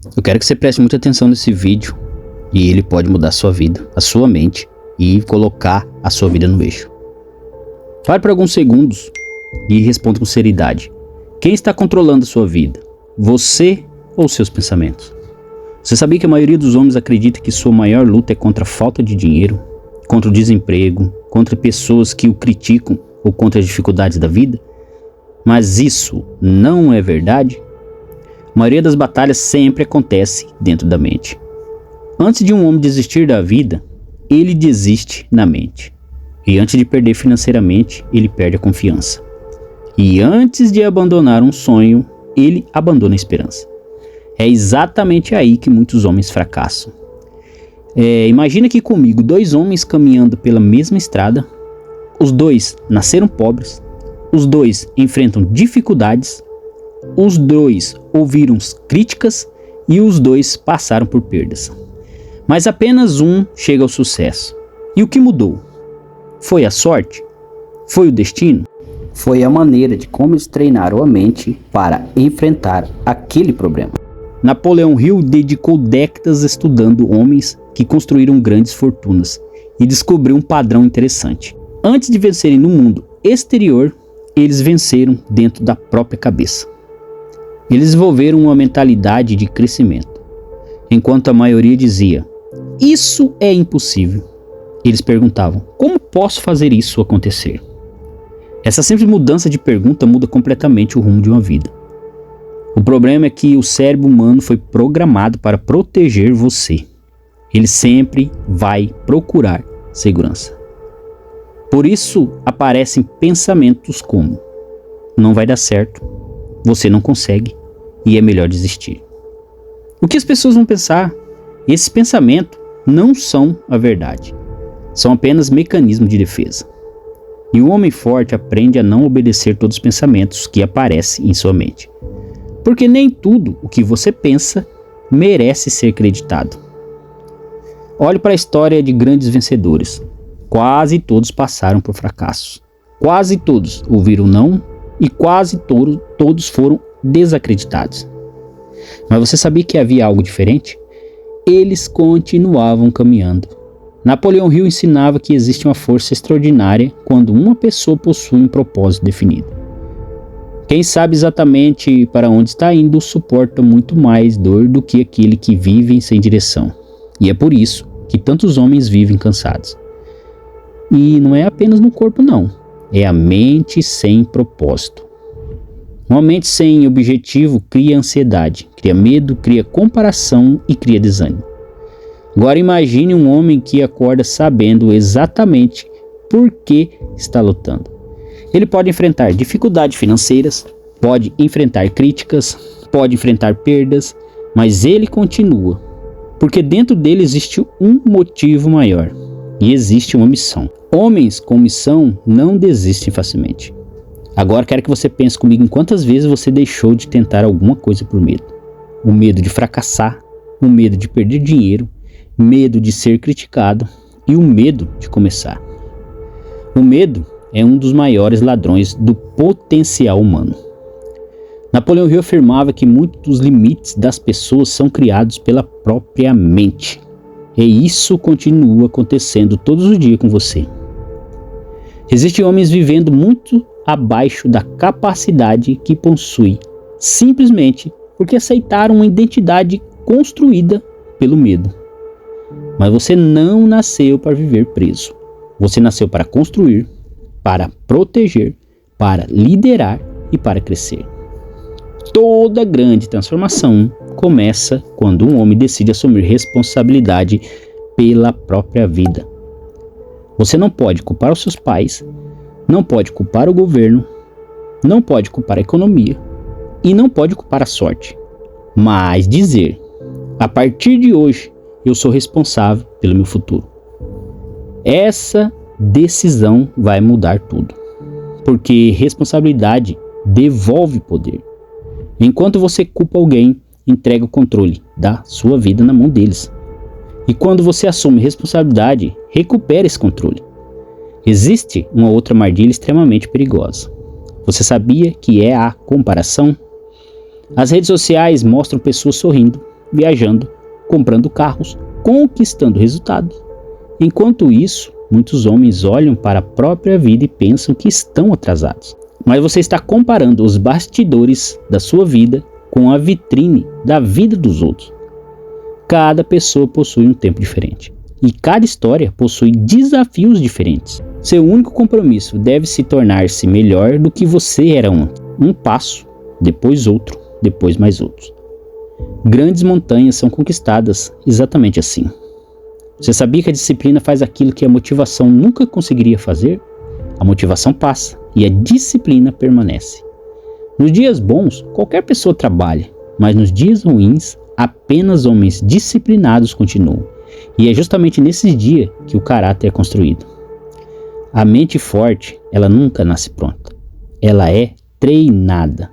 Eu quero que você preste muita atenção nesse vídeo e ele pode mudar a sua vida, a sua mente e colocar a sua vida no eixo. Pare por alguns segundos e responda com seriedade. Quem está controlando a sua vida? Você ou seus pensamentos? Você sabia que a maioria dos homens acredita que sua maior luta é contra a falta de dinheiro, contra o desemprego, contra pessoas que o criticam ou contra as dificuldades da vida? Mas isso não é verdade? A maioria das batalhas sempre acontece dentro da mente. Antes de um homem desistir da vida, ele desiste na mente. E antes de perder financeiramente, ele perde a confiança. E antes de abandonar um sonho, ele abandona a esperança. É exatamente aí que muitos homens fracassam. Imagina aqui comigo 2 homens caminhando pela mesma estrada. Os 2 nasceram pobres. Os 2 enfrentam dificuldades. Os 2 ouviram críticas e os 2 passaram por perdas. Mas apenas um chega ao sucesso. E o que mudou? Foi a sorte? Foi o destino? Foi a maneira de como eles treinaram a mente para enfrentar aquele problema. Napoleão Hill dedicou décadas estudando homens que construíram grandes fortunas e descobriu um padrão interessante. Antes de vencerem no mundo exterior, eles venceram dentro da própria cabeça. Eles desenvolveram uma mentalidade de crescimento. Enquanto a maioria dizia, isso é impossível, eles perguntavam, como posso fazer isso acontecer? Essa simples mudança de pergunta muda completamente o rumo de uma vida. O problema é que o cérebro humano foi programado para proteger você. Ele sempre vai procurar segurança. Por isso aparecem pensamentos como, não vai dar certo, você não consegue e é melhor desistir. O que as pessoas vão pensar? Esses pensamentos não são a verdade. São apenas mecanismos de defesa. E o homem forte aprende a não obedecer todos os pensamentos que aparecem em sua mente. Porque nem tudo o que você pensa merece ser acreditado. Olhe para a história de grandes vencedores. Quase todos passaram por fracassos. Quase todos ouviram não e quase todos foram desacreditados. Mas você sabia que havia algo diferente? Eles continuavam caminhando. Napoleão Hill ensinava que existe uma força extraordinária quando uma pessoa possui um propósito definido. Quem sabe exatamente para onde está indo suporta muito mais dor do que aquele que vive sem direção. E é por isso que tantos homens vivem cansados. E não é apenas no corpo não, é a mente sem propósito. Uma mente sem objetivo cria ansiedade, cria medo, cria comparação e cria desânimo. Agora imagine um homem que acorda sabendo exatamente por que está lutando. Ele pode enfrentar dificuldades financeiras, pode enfrentar críticas, pode enfrentar perdas, mas ele continua, porque dentro dele existe um motivo maior e existe uma missão. Homens com missão não desistem facilmente. Agora quero que você pense comigo em quantas vezes você deixou de tentar alguma coisa por medo. O medo de fracassar, o medo de perder dinheiro, medo de ser criticado e o medo de começar. O medo é um dos maiores ladrões do potencial humano. Napoleão Hill afirmava que muitos dos limites das pessoas são criados pela própria mente. E isso continua acontecendo todos os dias com você. Existem homens vivendo muito abaixo da capacidade que possuem, simplesmente porque aceitaram uma identidade construída pelo medo. Mas você não nasceu para viver preso. Você nasceu para construir, para proteger, para liderar e para crescer. Toda grande transformação começa quando um homem decide assumir responsabilidade pela própria vida. Você não pode culpar os seus pais, não pode culpar o governo, não pode culpar a economia e não pode culpar a sorte. Mas dizer, a partir de hoje, eu sou responsável pelo meu futuro. Essa decisão vai mudar tudo. Porque responsabilidade devolve poder. Enquanto você culpa alguém, entrega o controle da sua vida na mão deles. E quando você assume responsabilidade, recupera esse controle. Existe uma outra armadilha extremamente perigosa. Você sabia que é a comparação? As redes sociais mostram pessoas sorrindo, viajando, comprando carros, conquistando resultados. Enquanto isso, muitos homens olham para a própria vida e pensam que estão atrasados. Mas você está comparando os bastidores da sua vida com a vitrine da vida dos outros. Cada pessoa possui um tempo diferente e cada história possui desafios diferentes. Seu único compromisso deve se tornar-se melhor do que você era ontem. Um passo, depois outro, depois mais outros. Grandes montanhas são conquistadas exatamente assim. Você sabia que a disciplina faz aquilo que a motivação nunca conseguiria fazer? A motivação passa e a disciplina permanece. Nos dias bons, qualquer pessoa trabalha, mas nos dias ruins, apenas homens disciplinados continuam. E é justamente nesses dias que o caráter é construído. A mente forte, ela nunca nasce pronta. Ela é treinada.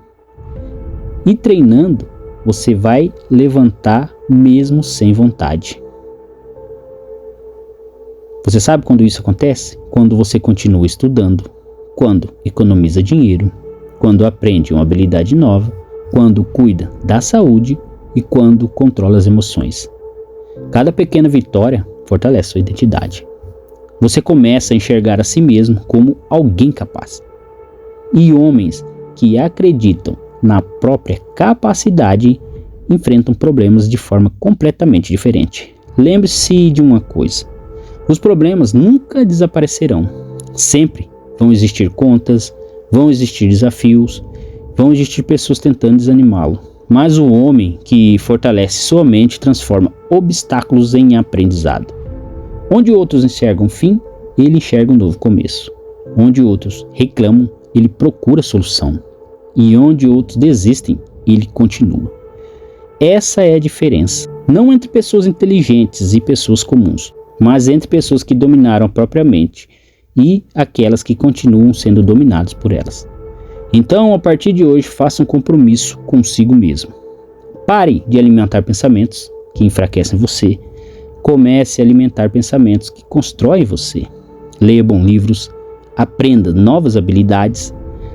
E treinando, você vai levantar mesmo sem vontade. Você sabe quando isso acontece? Quando você continua estudando, quando economiza dinheiro, quando aprende uma habilidade nova, quando cuida da saúde e quando controla as emoções. Cada pequena vitória fortalece sua identidade. Você começa a enxergar a si mesmo como alguém capaz. E homens que acreditam na própria capacidade enfrentam problemas de forma completamente diferente. Lembre-se de uma coisa: os problemas nunca desaparecerão. Sempre vão existir contas, vão existir desafios, vão existir pessoas tentando desanimá-lo. Mas o homem que fortalece sua mente transforma obstáculos em aprendizado. Onde outros enxergam fim, ele enxerga um novo começo. Onde outros reclamam, ele procura solução. E onde outros desistem, ele continua. Essa é a diferença. Não entre pessoas inteligentes e pessoas comuns, mas entre pessoas que dominaram a própria mente e aquelas que continuam sendo dominadas por elas. Então, a partir de hoje, faça um compromisso consigo mesmo. Pare de alimentar pensamentos que enfraquecem você. Comece a alimentar pensamentos que constroem você. Leia bons livros, aprenda novas habilidades,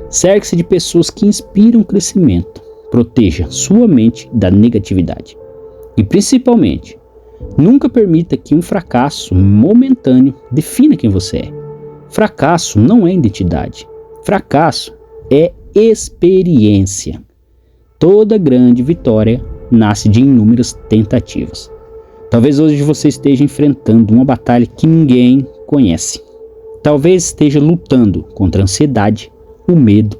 cerque-se de pessoas que inspiram crescimento. Proteja sua mente da negatividade. E principalmente, nunca permita que um fracasso momentâneo defina quem você é. Fracasso não é identidade. Fracasso é experiência. Toda grande vitória nasce de inúmeras tentativas. Talvez hoje você esteja enfrentando uma batalha que ninguém conhece. Talvez esteja lutando contra a ansiedade, o medo,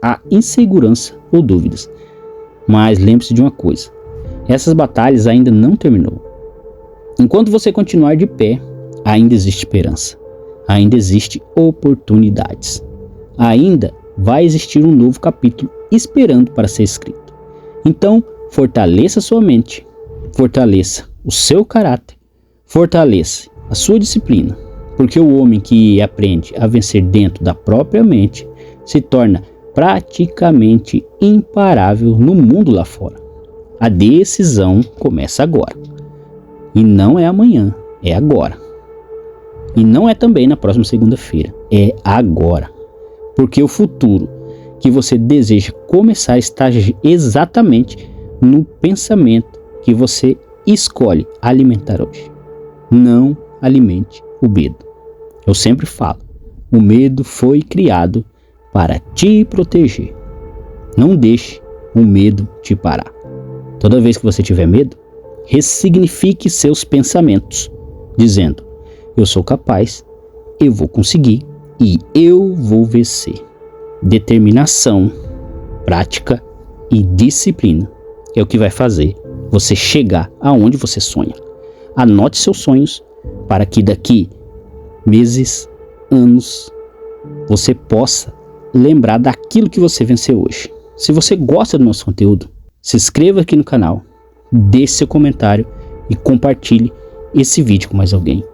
a insegurança ou dúvidas. Mas lembre-se de uma coisa: essas batalhas ainda não terminou. Enquanto você continuar de pé, ainda existe esperança. Ainda existe oportunidades. Ainda vai existir um novo capítulo esperando para ser escrito. Então, fortaleça sua mente, fortaleça o seu caráter, fortaleça a sua disciplina, porque o homem que aprende a vencer dentro da própria mente se torna praticamente imparável no mundo lá fora. A decisão começa agora. E não é amanhã, é agora. E não é também na próxima segunda-feira, é agora. Porque o futuro que você deseja começar está exatamente no pensamento que você escolhe alimentar hoje. Não alimente o medo. Eu sempre falo, o medo foi criado para te proteger. Não deixe o medo te parar. Toda vez que você tiver medo, ressignifique seus pensamentos, dizendo: eu sou capaz, eu vou conseguir e eu vou vencer. Determinação, prática e disciplina é o que vai fazer você chegar aonde você sonha. Anote seus sonhos para que daqui meses, anos, você possa lembrar daquilo que você venceu hoje. Se você gosta do nosso conteúdo, se inscreva aqui no canal, deixe seu comentário e compartilhe esse vídeo com mais alguém.